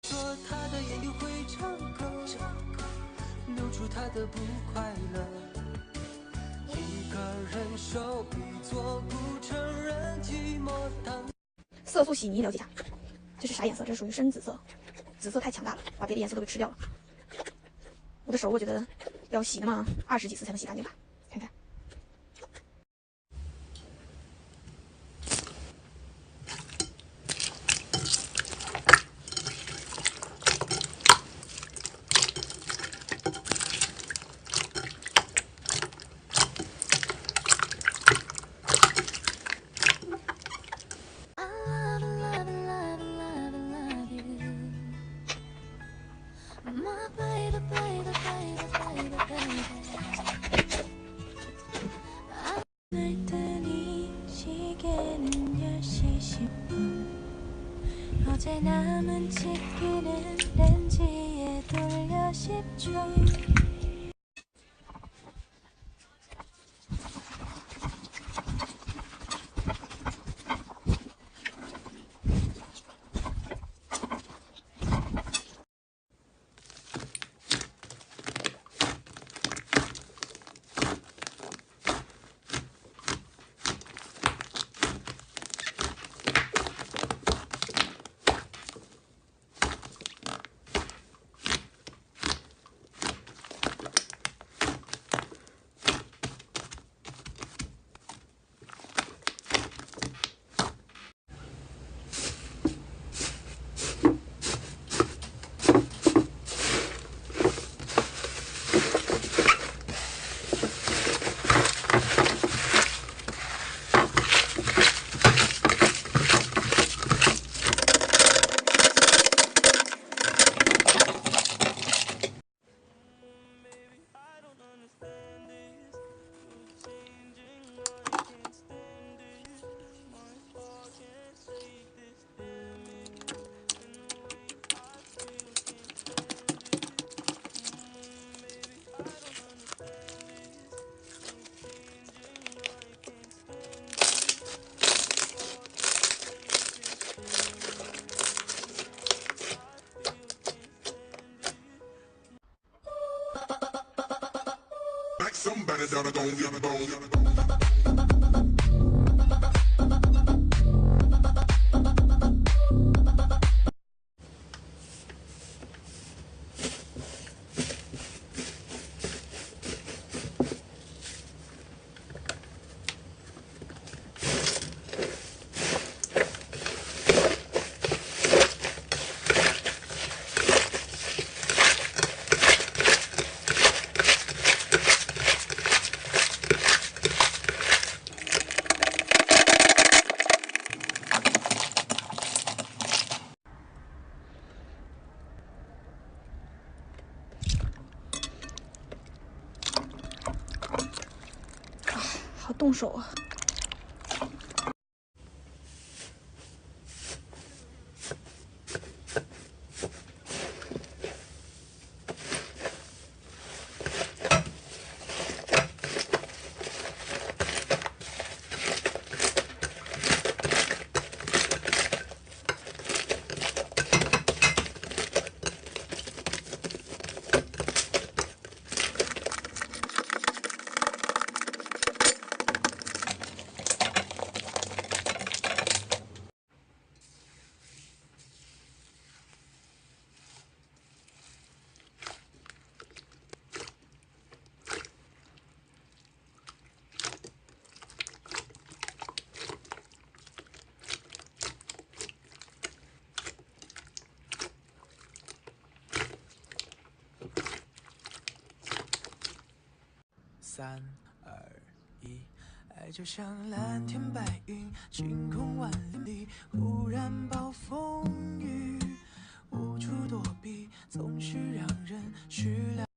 说他的眼睛会唱歌，流出他的不快乐。一个人手比做不成人寂寞当。色素洗泥了解一下，这是啥颜色？这是属于深紫色，紫色太强大了，把别的颜色都给吃掉了。我的手我觉得要洗那么20几次才能洗干净吧，看看。어제 남은 치킨은 렌지에 돌려 10초 Somebody down the bone.啊，好动手啊！3、2、1，爱就像蓝天白云，晴空万里，忽然暴风雨，无处躲避，总是让人始料。